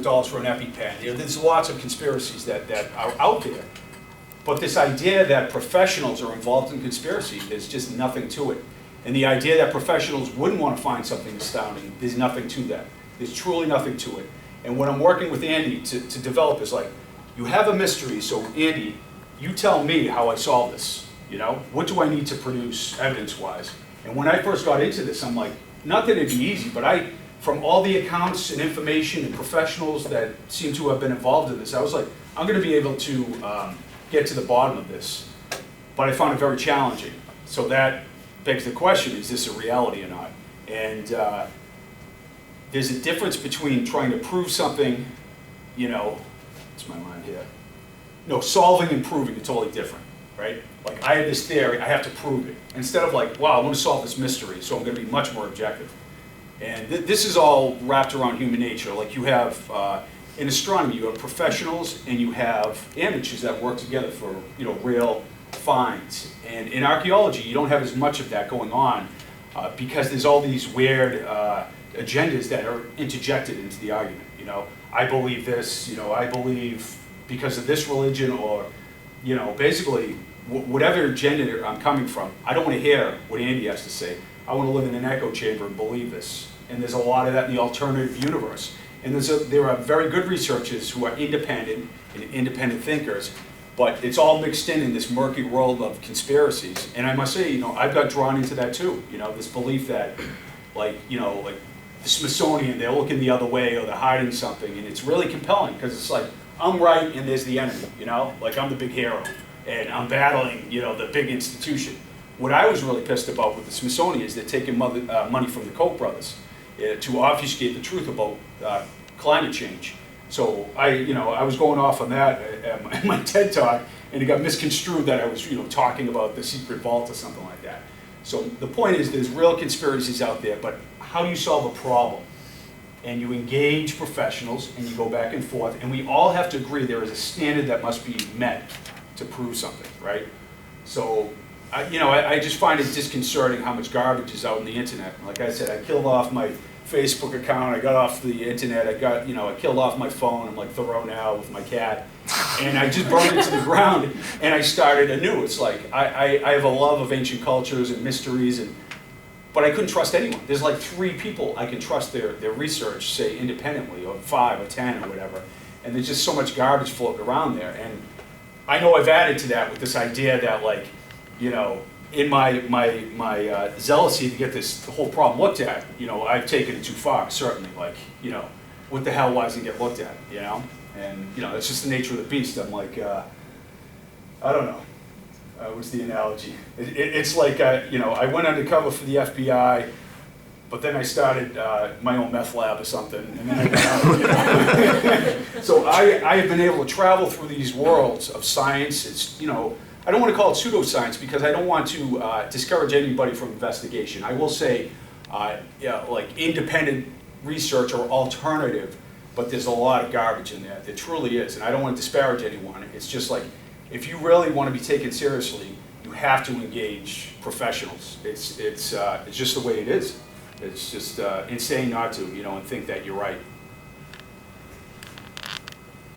$100 for an EpiPen. There's lots of conspiracies that are out there. But this idea that professionals are involved in conspiracy, there's just nothing to it. And the idea that professionals wouldn't want to find something astounding, there's nothing to that. There's truly nothing to it. And what I'm working with Andy to develop is like, you have a mystery, so Andy, you tell me how I solve this. What do I need to produce evidence-wise? And when I first got into this, I'm like, not that it'd be easy, but from all the accounts and information and professionals that seem to have been involved in this, I was like, I'm going to be able to get to the bottom of this. But I found it very challenging. So that begs the question, is this a reality or not? And there's a difference between trying to prove something, what's my mind here? No, solving and proving are totally different, right? Like, I have this theory, I have to prove it. Instead of like, wow, I want to solve this mystery, so I'm going to be much more objective. And this is all wrapped around human nature. Like, you have, in astronomy, you have professionals and you have amateurs that work together for, real finds. And in archaeology, you don't have as much of that going on because there's all these weird agendas that are interjected into the argument. I believe this, I believe because of this religion, or, basically whatever agenda I'm coming from. I don't want to hear what Andy has to say. I want to live in an echo chamber and believe this. And there's a lot of that in the alternative universe. And there are very good researchers who are independent and independent thinkers, but it's all mixed in this murky world of conspiracies. And I must say, I've got drawn into that too. this belief that, like the Smithsonian, they're looking the other way or they're hiding something, and it's really compelling because it's like, I'm right and there's the enemy, like I'm the big hero and I'm battling, the big institution. What I was really pissed about with the Smithsonian is they're taking money from the Koch brothers to obfuscate the truth about climate change. So I was going off on that at my TED Talk, and it got misconstrued that I was talking about the secret vault or something like that. So the point is, there's real conspiracies out there, but how do you solve a problem? And you engage professionals and you go back and forth, and we all have to agree there is a standard that must be met to prove something, right? So I just find it disconcerting how much garbage is out on the internet. Like I said, I killed off my Facebook account, I got off the internet, I killed off my phone, I'm like Thoreau now with my cat, and I just burned it to the ground, and I started anew. It's like, I have a love of ancient cultures and mysteries, but I couldn't trust anyone. There's like 3 people I can trust their research, say independently, or 5 or 10 or whatever, and there's just so much garbage floating around there. And I know I've added to that with this idea that, like, in my zealousy to get this whole problem looked at, I've taken it too far, certainly. Like, what the hell, why doesn't it get looked at, And, it's just the nature of the beast. I'm like, I don't know. What's the analogy? It's like, I went undercover for the FBI, but then I started my own meth lab or something, and then I got out. So I have been able to travel through these worlds of science. It's, I don't want to call it pseudoscience because I don't want to discourage anybody from investigation. I will say, like independent research or alternative, but there's a lot of garbage in there. There truly is, and I don't want to disparage anyone. It's just like, if you really want to be taken seriously, you have to engage professionals. It's just the way it is. It's just insane not to, and think that you're right.